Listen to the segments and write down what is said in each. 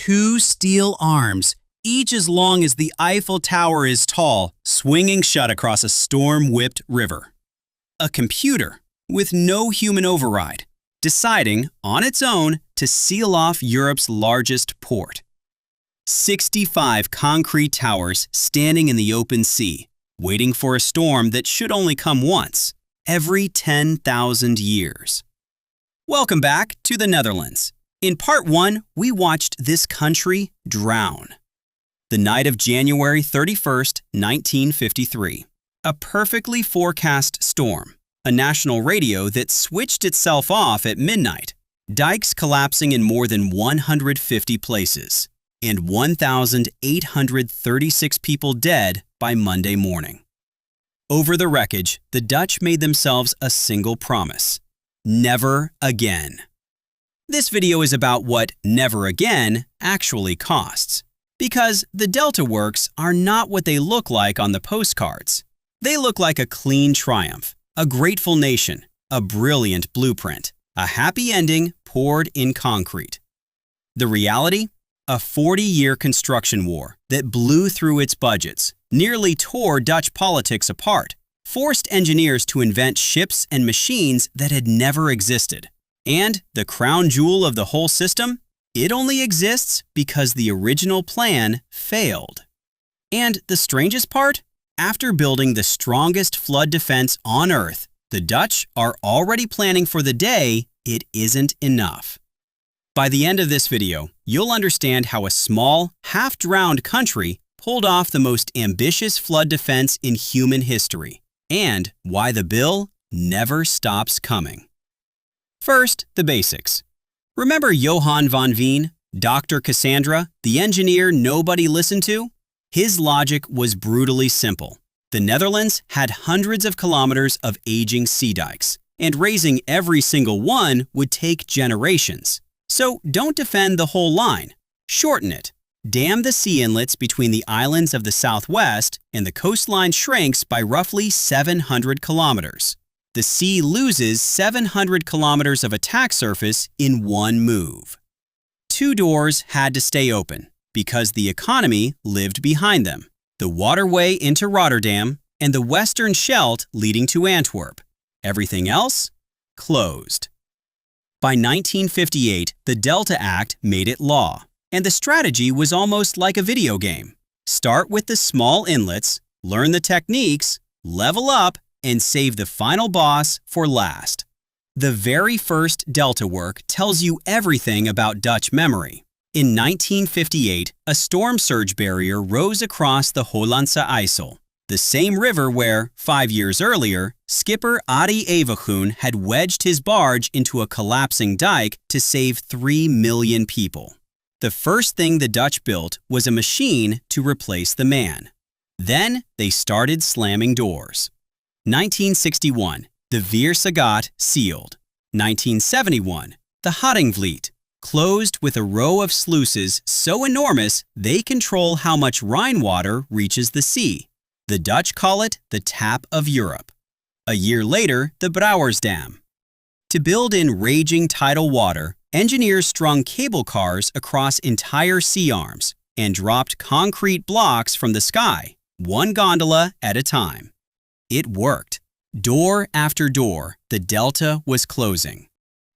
2 steel arms, each as long as the Eiffel Tower is tall, swinging shut across a storm-whipped river. A computer, with no human override, deciding, on its own, to seal off Europe's largest port. 65 concrete towers standing in the open sea, waiting for a storm that should only come once, every 10,000 years. Welcome back to the Netherlands. In part 1, we watched this country drown. The night of January 31st, 1953. A perfectly forecast storm. A national radio that switched itself off at midnight. Dikes collapsing in more than 150 places. And 1,836 people dead by Monday morning. Over the wreckage, the Dutch made themselves a single promise. Never again. This video is about what never again actually costs. Because the Delta works are not what they look like on the postcards. They look like a clean triumph, a grateful nation, a brilliant blueprint, a happy ending poured in concrete. The reality? A 40-year construction war that blew through its budgets, nearly tore Dutch politics apart, forced engineers to invent ships and machines that had never existed. And the crown jewel of the whole system? It only exists because the original plan failed. And the strangest part? After building the strongest flood defense on Earth, the Dutch are already planning for the day it isn't enough. By the end of this video, you'll understand how a small, half-drowned country pulled off the most ambitious flood defense in human history, and why the bill never stops coming. First, the basics. Remember Johan van Veen, Dr. Cassandra, the engineer nobody listened to? His logic was brutally simple. The Netherlands had hundreds of kilometers of aging sea dikes, and raising every single one would take generations. So don't defend the whole line. Shorten it. Dam the sea inlets between the islands of the southwest, and the coastline shrinks by roughly 700 kilometers. The sea loses 700 kilometers of attack surface in one move. 2 doors had to stay open because the economy lived behind them. The waterway into Rotterdam and the western Scheldt leading to Antwerp. Everything else? Closed. By 1958, the Delta Act made it law, and the strategy was almost like a video game. Start with the small inlets, learn the techniques, level up, and save the final boss for last. The very first Delta work tells you everything about Dutch memory. In 1958, a storm surge barrier rose across the Hollandse IJssel, the same river where, 5 years earlier, skipper Adi Evengroen had wedged his barge into a collapsing dike to save 3 million people. The first thing the Dutch built was a machine to replace the man. Then they started slamming doors. 1961, the Veersagat sealed. 1971, the Haringvliet, closed with a row of sluices so enormous they control how much Rhine water reaches the sea. The Dutch call it the Tap of Europe. A year later, the Brouwersdam. To build in raging tidal water, engineers strung cable cars across entire sea arms and dropped concrete blocks from the sky, one gondola at a time. It worked. Door after door, the Delta was closing.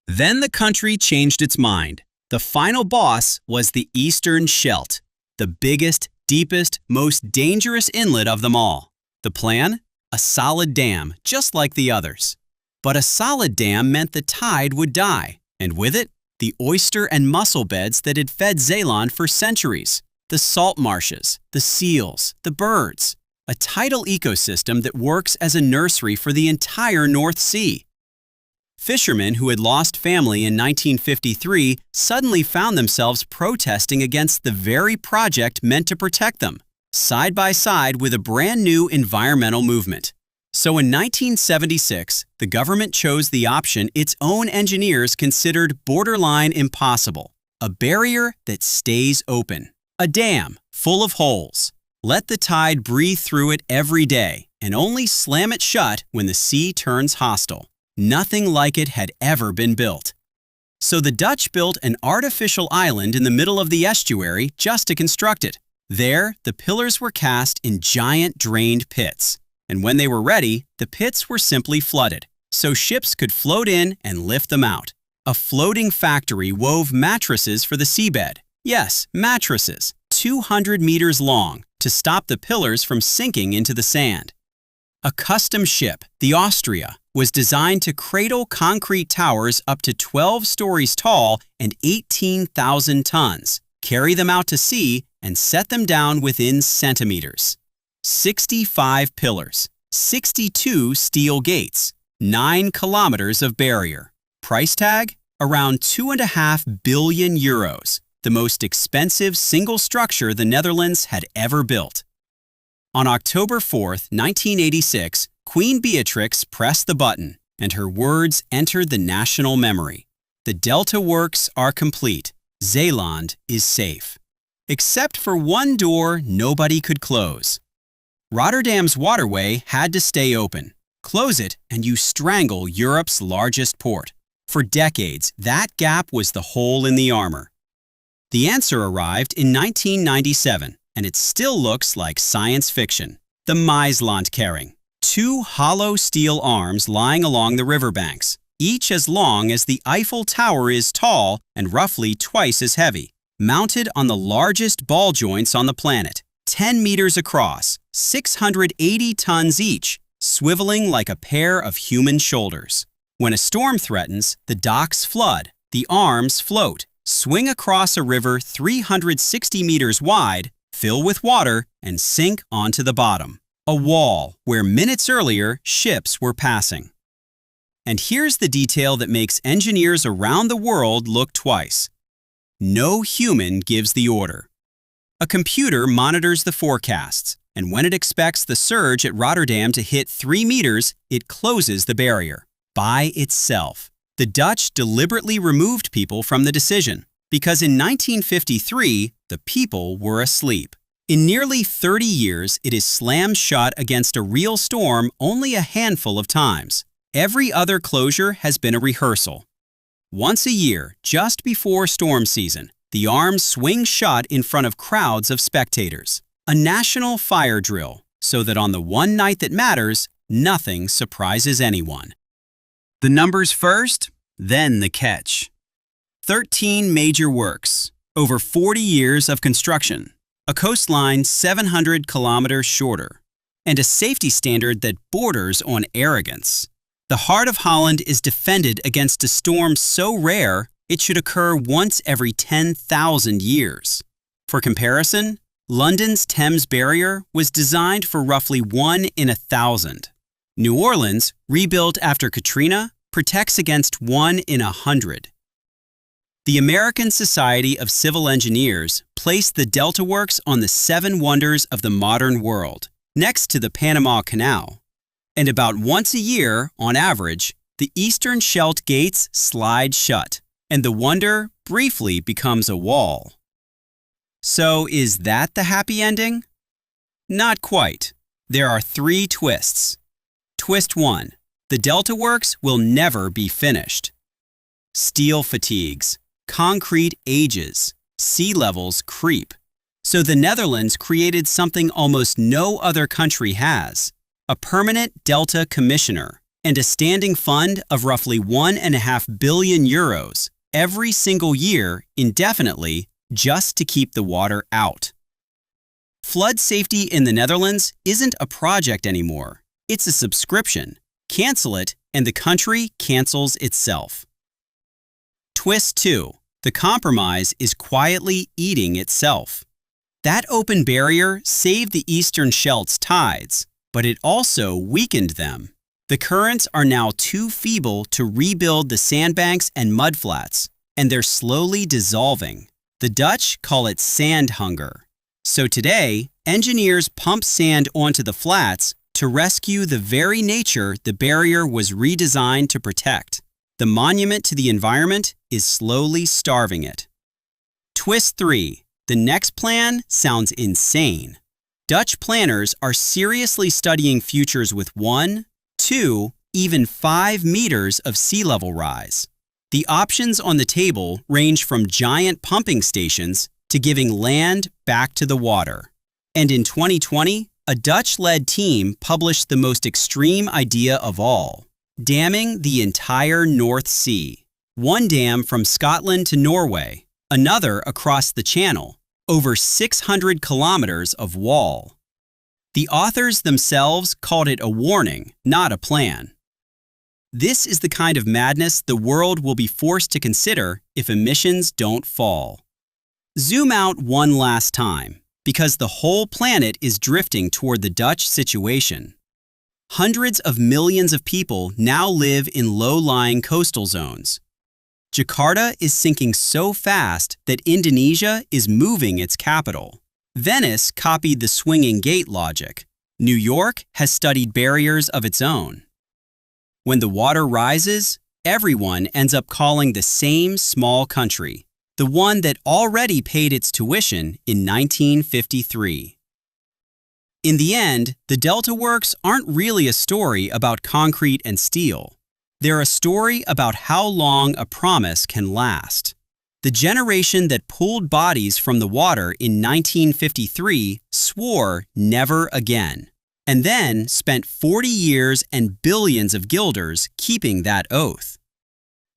Then the country changed its mind. The final boss was the Eastern Scheldt, the biggest, deepest, most dangerous inlet of them all. The plan? A solid dam, just like the others. But a solid dam meant the tide would die, and with it, the oyster and mussel beds that had fed Zeeland for centuries, the salt marshes, the seals, the birds. A tidal ecosystem that works as a nursery for the entire North Sea. Fishermen who had lost family in 1953 suddenly found themselves protesting against the very project meant to protect them, side by side with a brand new environmental movement. So in 1976, the government chose the option its own engineers considered borderline impossible, a barrier that stays open, a dam full of holes. Let the tide breathe through it every day and only slam it shut when the sea turns hostile. Nothing like it had ever been built. So the Dutch built an artificial island in the middle of the estuary just to construct it. There, the pillars were cast in giant drained pits. And when they were ready, the pits were simply flooded, so ships could float in and lift them out. A floating factory wove mattresses for the seabed. Yes, mattresses, 200 meters long, to stop the pillars from sinking into the sand. A custom ship, the Austria, was designed to cradle concrete towers up to 12 stories tall and 18,000 tons, carry them out to sea, and set them down within centimeters. 65 pillars, 62 steel gates, 9 kilometers of barrier. Price tag? Around 2.5 billion euros, the most expensive single structure the Netherlands had ever built. On October 4, 1986, Queen Beatrix pressed the button, and her words entered the national memory. The Delta works are complete. Zeeland is safe. Except for one door nobody could close. Rotterdam's waterway had to stay open. Close it and you strangle Europe's largest port. For decades, that gap was the hole in the armor. The answer arrived in 1997, and it still looks like science fiction. The Maaslandkering, 2 hollow steel arms lying along the riverbanks, each as long as the Eiffel Tower is tall and roughly twice as heavy, mounted on the largest ball joints on the planet, 10 meters across, 680 tons each, swiveling like a pair of human shoulders. When a storm threatens, the docks flood, the arms float, swing across a river 360 meters wide, fill with water, and sink onto the bottom. A wall where minutes earlier ships were passing. And here's the detail that makes engineers around the world look twice. No human gives the order. A computer monitors the forecasts, and when it expects the surge at Rotterdam to hit 3 meters, it closes the barrier. By itself. The Dutch deliberately removed people from the decision, because in 1953, the people were asleep. In nearly 30 years, it is slammed shut against a real storm only a handful of times. Every other closure has been a rehearsal. Once a year, just before storm season, the arms swing shut in front of crowds of spectators. A national fire drill, so that on the one night that matters, nothing surprises anyone. The numbers first, then the catch. 13 major works, over 40 years of construction, a coastline 700 kilometers shorter, and a safety standard that borders on arrogance. The heart of Holland is defended against a storm so rare it should occur once every 10,000 years. For comparison, London's Thames Barrier was designed for roughly 1 in 1,000. New Orleans, rebuilt after Katrina, protects against 1 in 100. The American Society of Civil Engineers placed the Delta Works on the 7 wonders of the modern world, next to the Panama Canal. And about once a year, on average, the Eastern Scheldt gates slide shut, and the wonder briefly becomes a wall. So is that the happy ending? Not quite. There are 3 twists. Twist 1. The Delta Works will never be finished. Steel fatigues, concrete ages, sea levels creep. So the Netherlands created something almost no other country has. A permanent Delta Commissioner, and a standing fund of roughly 1.5 billion euros every single year indefinitely just to keep the water out. Flood safety in the Netherlands isn't a project anymore. It's a subscription. Cancel it, and the country cancels itself. Twist 2. The compromise is quietly eating itself. That open barrier saved the Eastern Scheldt's tides, but it also weakened them. The currents are now too feeble to rebuild the sandbanks and mudflats, and they're slowly dissolving. The Dutch call it sand hunger. So today, engineers pump sand onto the flats to rescue the very nature the barrier was redesigned to protect. The monument to the environment is slowly starving it. Twist 3. The next plan sounds insane. Dutch planners are seriously studying futures with 1, 2, even 5 meters of sea level rise. The options on the table range from giant pumping stations to giving land back to the water. And in 2020, a Dutch-led team published the most extreme idea of all, damming the entire North Sea. One dam from Scotland to Norway, another across the Channel, over 600 kilometers of wall. The authors themselves called it a warning, not a plan. This is the kind of madness the world will be forced to consider if emissions don't fall. Zoom out one last time, because the whole planet is drifting toward the Dutch situation. Hundreds of millions of people now live in low-lying coastal zones. Jakarta is sinking so fast that Indonesia is moving its capital. Venice copied the swinging gate logic. New York has studied barriers of its own. When the water rises, everyone ends up calling the same small country, the one that already paid its tuition in 1953. In the end, the Delta Works aren't really a story about concrete and steel. They're a story about how long a promise can last. The generation that pulled bodies from the water in 1953 swore never again, and then spent 40 years and billions of guilders keeping that oath.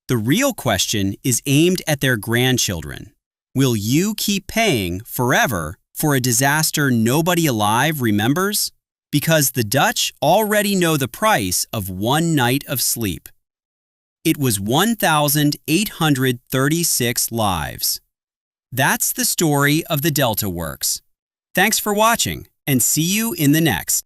The real question is aimed at their grandchildren. Will you keep paying forever for a disaster nobody alive remembers? Because the Dutch already know the price of one night of sleep. It was 1,836 lives. That's the story of the Delta Works. Thanks for watching, and see you in the next.